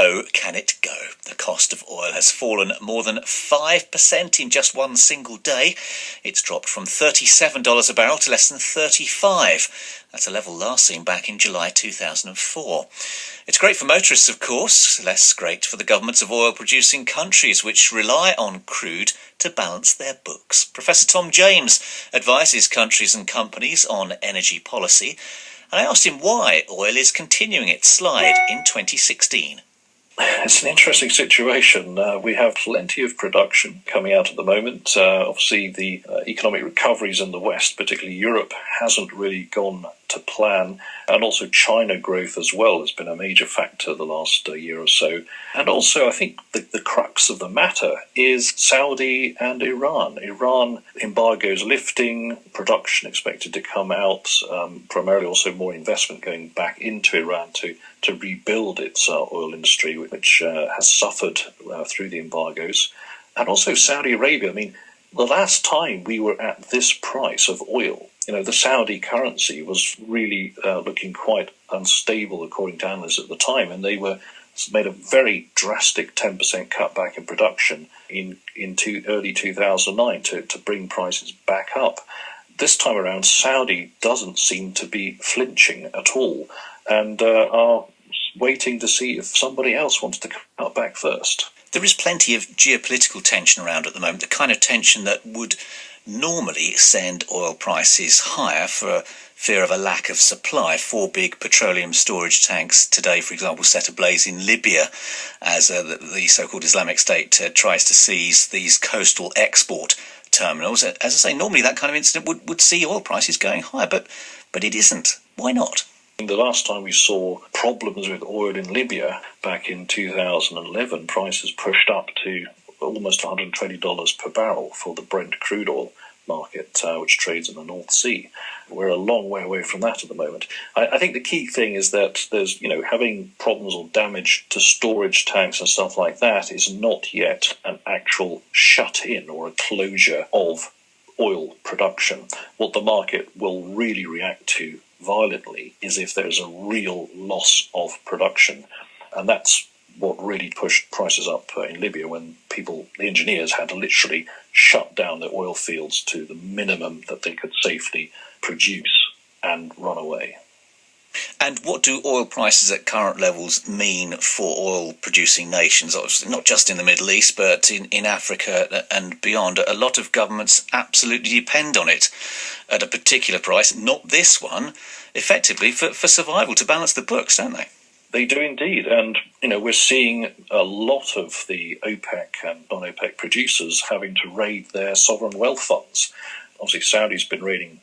low can it go? The cost of oil has fallen more than 5% in just one single day. It's dropped from $37 a barrel to less than $35. That's a level last seen back in July 2004. It's great for motorists, of course, less great for the governments of oil-producing countries which rely on crude to balance their books. Professor Tom James advises countries and companies on energy policy, and I asked him why oil is continuing its slide in 2016. It's an interesting situation. We have plenty of production coming out at the moment. Obviously, the economic recoveries in the West, particularly Europe, hasn't really gone to plan. And also China growth as well has been a major factor the last year or so. And also, I think the crux of the matter is Saudi and Iran. Iran embargoes lifting, production expected to come out, primarily also more investment going back into Iran to rebuild its oil industry, which has suffered through the embargoes. And also Saudi Arabia. I mean, the last time we were at this price of oil, the Saudi currency was really looking quite unstable, according to analysts at the time, and they made a very drastic 10% cutback in production in early 2009 to bring prices back up. This time around, Saudi doesn't seem to be flinching at all, and are waiting to see if somebody else wants to cut back first. There is plenty of geopolitical tension around at the moment, the kind of tension that would normally send oil prices higher for fear of a lack of supply. 4 big petroleum storage tanks today, for example, set ablaze in Libya as the so-called Islamic State tries to seize these coastal export terminals. As I say, normally that kind of incident would see oil prices going higher, but it isn't. Why not? The last time we saw problems with oil in Libya, back in 2011, prices pushed up to almost $120 per barrel for the Brent crude oil market, which trades in the North Sea. We're a long way away from that at the moment. I think the key thing is that there's, having problems or damage to storage tanks and stuff like that is not yet an actual shut-in or a closure of oil production. What the market will really react to violently is if there's a real loss of production. And that's what really pushed prices up in Libya, when the engineers had to literally shut down their oil fields to the minimum that they could safely produce and run away. And what do oil prices at current levels mean for oil-producing nations? Obviously, not just in the Middle East, but in Africa and beyond. A lot of governments absolutely depend on it at a particular price, not this one, effectively for survival, to balance the books, don't they? They do indeed. And, we're seeing a lot of the OPEC and non-OPEC producers having to raid their sovereign wealth funds. Obviously, Saudi's been raiding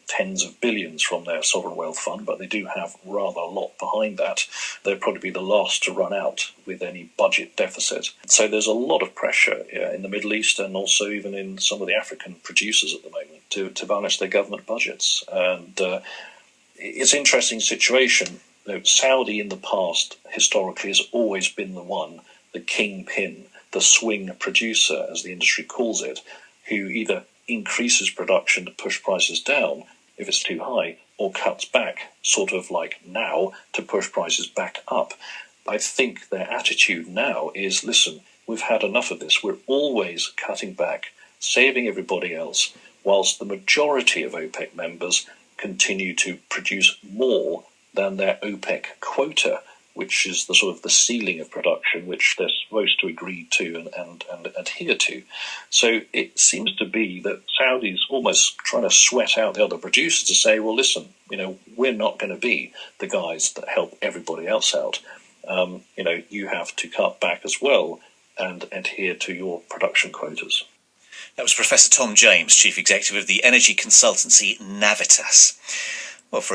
tens of billions from their sovereign wealth fund, but they do have rather a lot behind that. They'll probably be the last to run out with any budget deficit. So there's a lot of pressure in the Middle East, and also even in some of the African producers at the moment to balance their government budgets. And it's an interesting situation. Saudi in the past historically has always been the kingpin, the swing producer, as the industry calls it, who either increases production to push prices down if it's too high, or cuts back, sort of like now, to push prices back up. I think their attitude now is, listen, we've had enough of this. We're always cutting back, saving everybody else, whilst the majority of OPEC members continue to produce more than their OPEC quota, which is the sort of the ceiling of production, which they're supposed to agree to and adhere to. So it seems to be that Saudi's almost trying to sweat out the other producers to say, well, listen, we're not going to be the guys that help everybody else out. You have to cut back as well and adhere to your production quotas. That was Professor Tom James, Chief Executive of the energy consultancy Navitas. Well, for